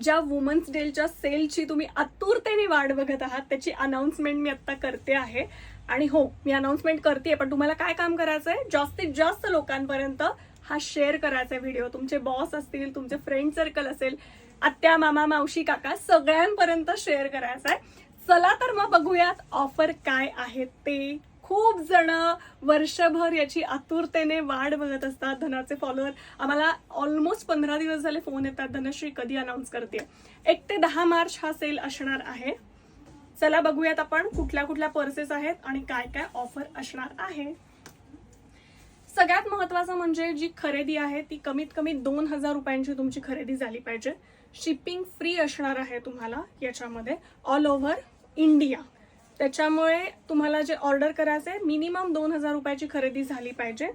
ज्या वुमन्स डेच्या सेलची तुम्ही आतुरतेने वाट बघत आहात त्याची अनाउन्समेंट मी आता करते आहे. आणि हो, मी अनाउन्समेंट करते, पण तुम्हाला काय काम करायचं आहे, जास्तीत जास्त लोकांपर्यंत हा शेअर करायचा व्हिडिओ. तुमचे बॉस असतील, तुमचे फ्रेंड सर्कल असेल, आत्या मामा मावशी काका सगळ्यांपर्यंत शेअर करायचा आहे. चला तर मग बघूयात ऑफर काय आहे ते. खूप जण वर्षभर याची आतुरतेने वाट बघत असतात. धनाचे फॉलोअर आम्हाला ऑलमोस्ट 15 दिवस झाले फोन येतात, धनश्री कधी अनाउन्स करते. 1 ते 10 मार्च हा सेल असणार आहे. चला बघूयात आपण कुठल्या कुठल्या पर्सेस आहेत आणि काय काय ऑफर असणार आहे. सगळ्यात महत्वाचं म्हणजे जी खरेदी आहे ती कमीत कमी 2000 रुपयांची तुमची खरेदी झाली पाहिजे. शिपिंग फ्री असणार आहे तुम्हाला याच्यामध्ये ऑल ओव्हर इंडिया. त्याच्यामुळे तुम्हाला जे ऑर्डर करायचं आहे मिनिमम 2000 रुपयाची खरेदी झाली पाहिजे.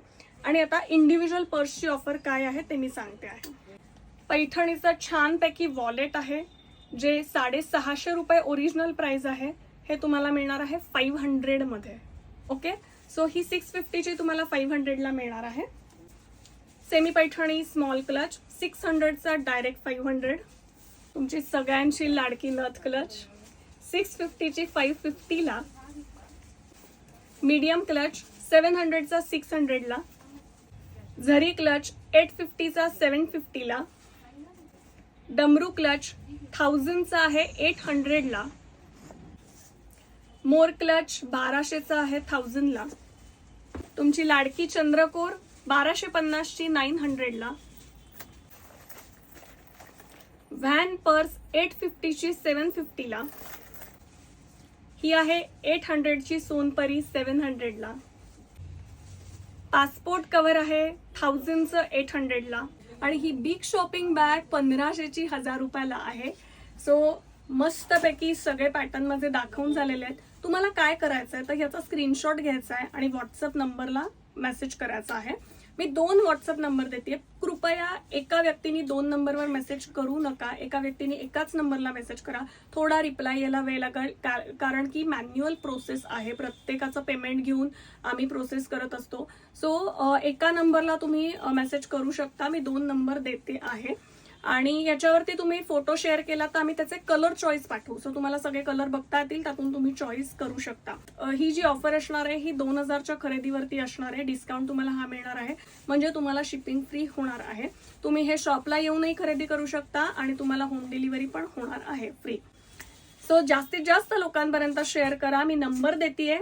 आणि आता इंडिव्हिज्युअल पर्सची ऑफर काय आहे ते मी सांगते आहे. पैठणीचं छानपैकी वॉलेट आहे जे 650 रुपये ओरिजिनल प्राइस आहे. हे तुम्हाला मिळणार आहे 500 मध्ये. ओके, सो ही 650ची तुम्हाला 500ला मिळणार आहे. सेमी पैठणी स्मॉल क्लच 600चा डायरेक्ट 500. तुमची सगळ्यांची लाडकी नथ क्लच 650ची 550ला. मीडियम क्लच 700चा 600ला. झरी क्लच 850चा 750ला. डमरू क्लच 1000चा आहे 800ला. मोर क्लच 1200चा आहे 1000ला. तुमची लाडकी चंद्रकोर 1250ची 900ला. Van purse 850ची 750ला. ही आहे 800ची सोनपरी 700ला. पासपोर्ट कव्हर आहे 1000चं 800ला. आणि ही बिग शॉपिंग बॅग 1500ची 1000 रुपयाला आहे. सो मस्तपैकी सगळे पॅटर्न मध्ये दाखवून झालेले आहेत. तुम्हाला काय करायचं आहे तर याचा स्क्रीनशॉट घ्यायचा आहे आणि व्हॉट्सअप नंबरला मेसेज करायचा आहे. मी 2 व्हॉट्सअप नंबर देते. कृपया एका व्यक्तीने 2 नंबरवर मेसेज करू नका. एका व्यक्तीने एकाच नंबरला मेसेज करा. थोडा रिप्लाय यायला वेळ लागेल कारण की मॅन्युअल प्रोसेस आहे. प्रत्येकाचं पेमेंट घेऊन आम्ही प्रोसेस करत असतो. सो एका नंबरला तुम्ही मेसेज करू शकता. मी 2 नंबर देते आहे. आणि याच्यावरती तुम्ही फोटो शेअर केला तर आम्ही त्याचे कलर चॉईस पाठवू. सो तुम्हाला सगळे कलर बघता येतील, त्यातून तुम्ही चॉईस करू शकता. ही जी ऑफर असणार आहे ही 2000च्या खरेदीवरती असणार आहे. डिस्काउंट तुम्हाला हा मिळणार आहे म्हणजे तुम्हाला शिपिंग फ्री होणार आहे. तुम्ही हे शॉपला येऊनही खरेदी करू शकता आणि तुम्हाला होम डिलिव्हरी पण होणार आहे फ्री. सो जास्तीत जास्त लोकांपर्यंत शेअर करा. मी नंबर देते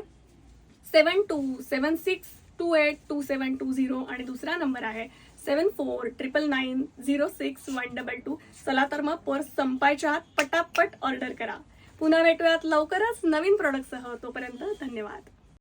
7276282720 आणि दुसरा नंबर आहे 7499906122. चला तर मग पर्स संपायच्या आत पटापट ऑर्डर करा. पुन्हा भेटूयात लवकरच नवीन प्रोडक्टसह. तोपर्यंत धन्यवाद.